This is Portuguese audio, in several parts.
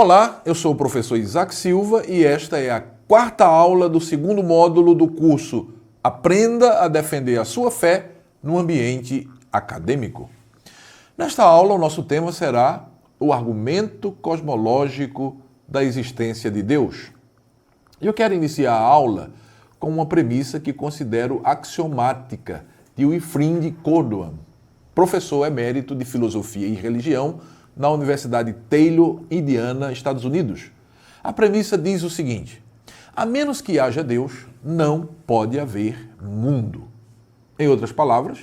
Olá, eu sou o professor Isaac Silva e esta é a quarta aula do segundo módulo do curso Aprenda a Defender a Sua Fé no Ambiente Acadêmico. Nesta aula, o nosso tema será o argumento cosmológico da existência de Deus. Eu quero iniciar a aula com uma premissa que considero axiomática de Wilfried Cordoan, professor emérito de Filosofia e Religião na Universidade Taylor, Indiana, Estados Unidos. A premissa diz o seguinte: a menos que haja Deus, não pode haver mundo. Em outras palavras,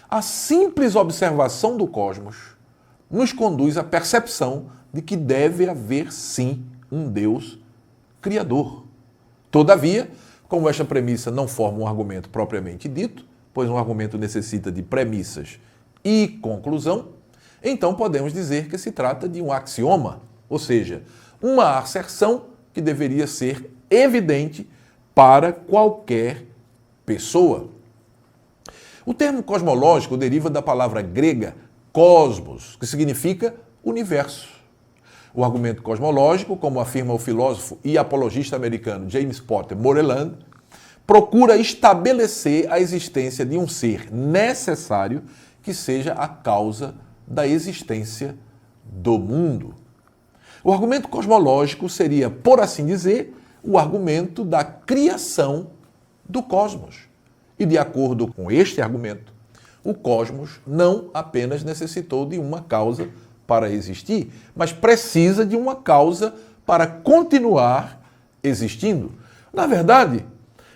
a simples observação do cosmos nos conduz à percepção de que deve haver sim um Deus criador. Todavia, como esta premissa não forma um argumento propriamente dito, pois um argumento necessita de premissas e conclusão, então podemos dizer que se trata de um axioma, ou seja, uma asserção que deveria ser evidente para qualquer pessoa. O termo cosmológico deriva da palavra grega cosmos, que significa universo. O argumento cosmológico, como afirma o filósofo e apologista americano James Potter Moreland, procura estabelecer a existência de um ser necessário que seja a causa da existência do mundo. O argumento cosmológico seria, por assim dizer, o argumento da criação do cosmos. E de acordo com este argumento, o cosmos não apenas necessitou de uma causa para existir, mas precisa de uma causa para continuar existindo. Na verdade,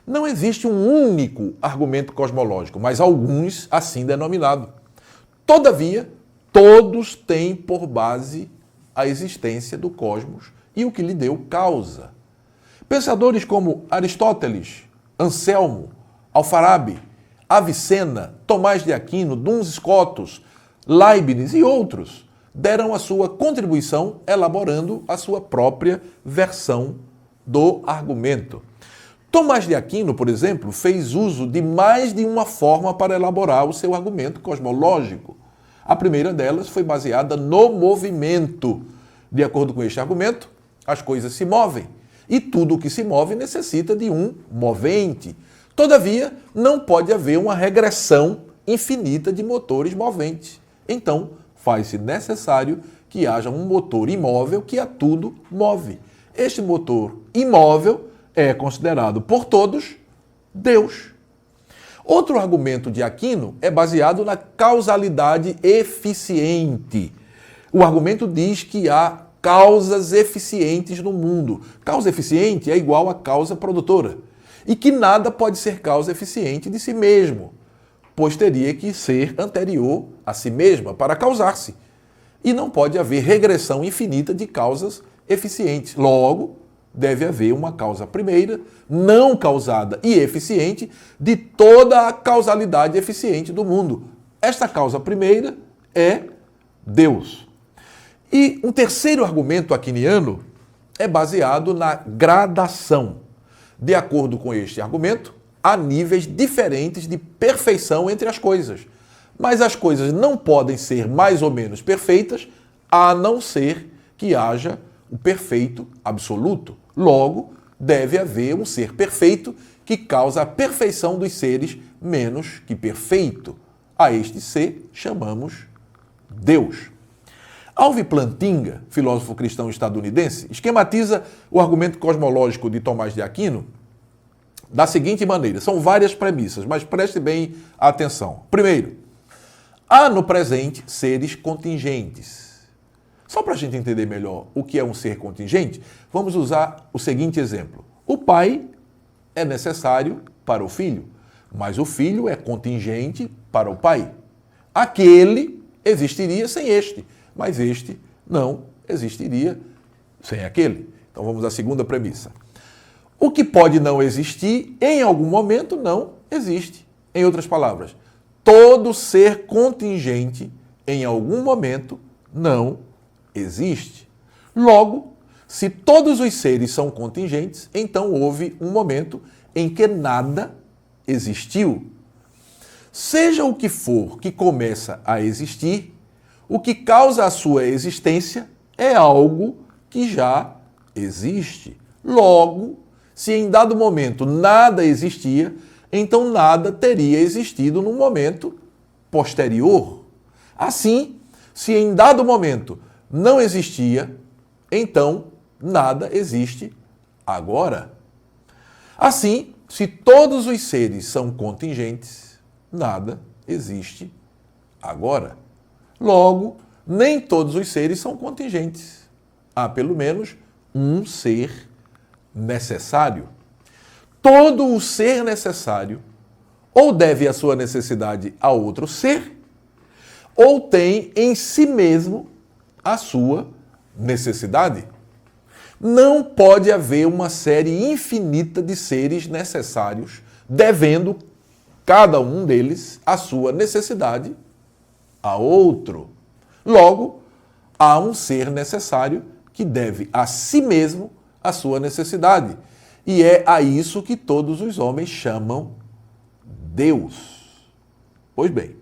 não existe um único argumento cosmológico, mas alguns assim denominados. Todavia, todos têm por base a existência do cosmos e o que lhe deu causa. Pensadores como Aristóteles, Anselmo, Alfarabi, Avicena, Tomás de Aquino, Duns Scotus, Leibniz e outros deram a sua contribuição elaborando a sua própria versão do argumento. Tomás de Aquino, por exemplo, fez uso de mais de uma forma para elaborar o seu argumento cosmológico. A primeira delas foi baseada no movimento. De acordo com este argumento, as coisas se movem e tudo o que se move necessita de um movente. Todavia, não pode haver uma regressão infinita de motores moventes. Então, faz-se necessário que haja um motor imóvel que a tudo move. Este motor imóvel é considerado por todos Deus. Outro argumento de Aquino é baseado na causalidade eficiente. O argumento diz que há causas eficientes no mundo. Causa eficiente é igual a causa produtora. E que nada pode ser causa eficiente de si mesmo, pois teria que ser anterior a si mesma para causar-se. E não pode haver regressão infinita de causas eficientes. Logo, deve haver uma causa primeira, não causada e eficiente de toda a causalidade eficiente do mundo. Esta causa primeira é Deus. E um terceiro argumento aquiniano é baseado na gradação. De acordo com este argumento, há níveis diferentes de perfeição entre as coisas. Mas as coisas não podem ser mais ou menos perfeitas, a não ser que haja o perfeito absoluto. Logo, deve haver um ser perfeito que causa a perfeição dos seres menos que perfeito. A este ser chamamos Deus. Alvin Plantinga, filósofo cristão estadunidense, esquematiza o argumento cosmológico de Tomás de Aquino da seguinte maneira. São várias premissas, mas preste bem atenção. Primeiro, há no presente seres contingentes. Só para a gente entender melhor o que é um ser contingente, vamos usar o seguinte exemplo. O pai é necessário para o filho, mas o filho é contingente para o pai. Aquele existiria sem este, mas este não existiria sem aquele. Então vamos à segunda premissa. O que pode não existir, em algum momento não existe. Em outras palavras, todo ser contingente, em algum momento, não existe. Logo, se todos os seres são contingentes, então houve um momento em que nada existiu. Seja o que for que começa a existir, o que causa a sua existência é algo que já existe. Logo, se em dado momento nada existia, então nada teria existido no momento posterior. Assim, se em dado momento não existia, então nada existe agora. Assim, se todos os seres são contingentes, nada existe agora. Logo, nem todos os seres são contingentes. Há pelo menos um ser necessário. Todo o ser necessário ou deve a sua necessidade a outro ser, ou tem em si mesmo a sua necessidade. Não pode haver uma série infinita de seres necessários, devendo cada um deles a sua necessidade a outro. Logo, há um ser necessário que deve a si mesmo a sua necessidade. E é a isso que todos os homens chamam Deus. Pois bem,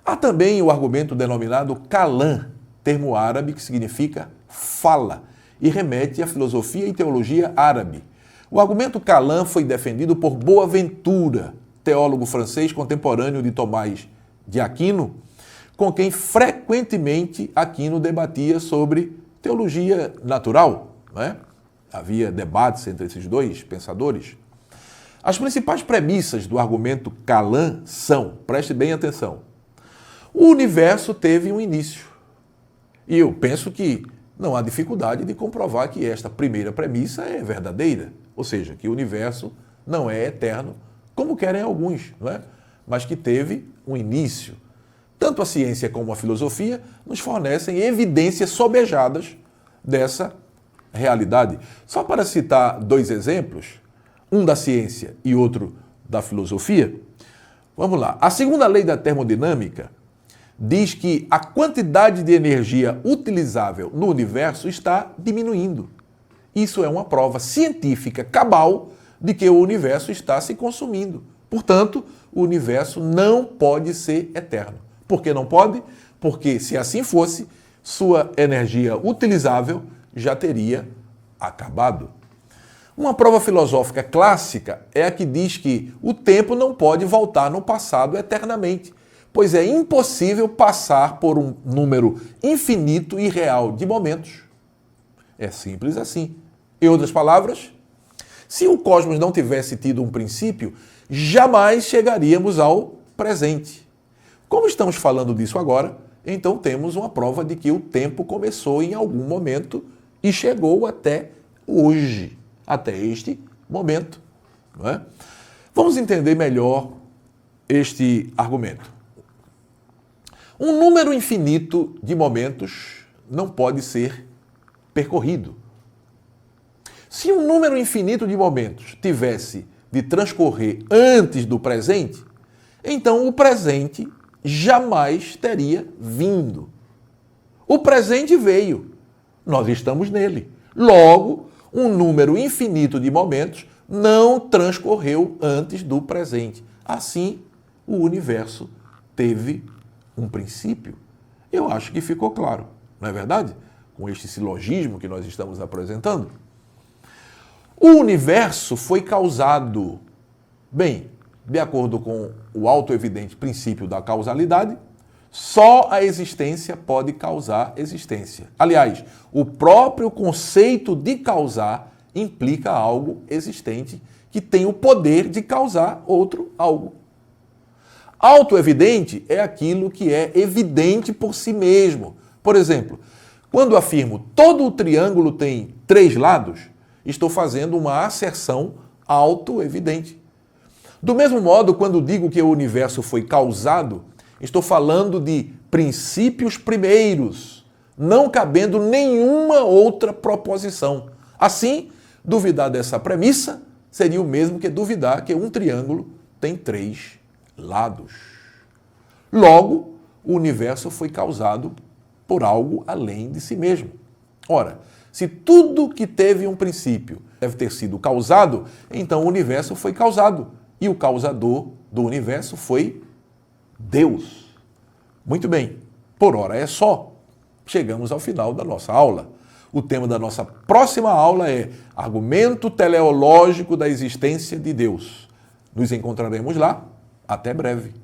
há também o argumento denominado Kalam, termo árabe que significa fala, e remete à filosofia e teologia árabe. O argumento Kalam foi defendido por Boaventura, teólogo francês contemporâneo de Tomás de Aquino, com quem frequentemente Aquino debatia sobre teologia natural, não é? Havia debates entre esses dois pensadores. As principais premissas do argumento Kalam são, preste bem atenção, o universo teve um início. E eu penso que não há dificuldade de comprovar que esta primeira premissa é verdadeira, ou seja, que o universo não é eterno, como querem alguns, não é? Mas que teve um início. Tanto a ciência como a filosofia nos fornecem evidências sobejadas dessa realidade. Só para citar dois exemplos, um da ciência e outro da filosofia, vamos lá. A segunda lei da termodinâmica diz que a quantidade de energia utilizável no universo está diminuindo. Isso é uma prova científica cabal de que o universo está se consumindo. Portanto, o universo não pode ser eterno. Por que não pode? Porque, se assim fosse, sua energia utilizável já teria acabado. Uma prova filosófica clássica é a que diz que o tempo não pode voltar no passado eternamente, pois é impossível passar por um número infinito e real de momentos. É simples assim. Em outras palavras, se o cosmos não tivesse tido um princípio, jamais chegaríamos ao presente. Como estamos falando disso agora, então temos uma prova de que o tempo começou em algum momento e chegou até hoje, até este momento. Não é? Vamos entender melhor este argumento. Um número infinito de momentos não pode ser percorrido. Se um número infinito de momentos tivesse de transcorrer antes do presente, então o presente jamais teria vindo. O presente veio. Nós estamos nele. Logo, um número infinito de momentos não transcorreu antes do presente. Assim, o universo teve um princípio. Eu acho que ficou claro, não é verdade? Com este silogismo que nós estamos apresentando. O universo foi causado, bem, de acordo com o autoevidente princípio da causalidade, só a existência pode causar existência. Aliás, o próprio conceito de causar implica algo existente que tem o poder de causar outro algo. Autoevidente é aquilo que é evidente por si mesmo. Por exemplo, quando afirmo todo o triângulo tem 3 lados, estou fazendo uma asserção autoevidente. Do mesmo modo, quando digo que o universo foi causado, estou falando de princípios primeiros, não cabendo nenhuma outra proposição. Assim, duvidar dessa premissa seria o mesmo que duvidar que um triângulo tem 3 lados. Logo, o universo foi causado por algo além de si mesmo. Ora, se tudo que teve um princípio deve ter sido causado, então o universo foi causado. E o causador do universo foi Deus. Muito bem, por hora é só. Chegamos ao final da nossa aula. O tema da nossa próxima aula é Argumento Teleológico da Existência de Deus. Nos encontraremos lá. Até breve.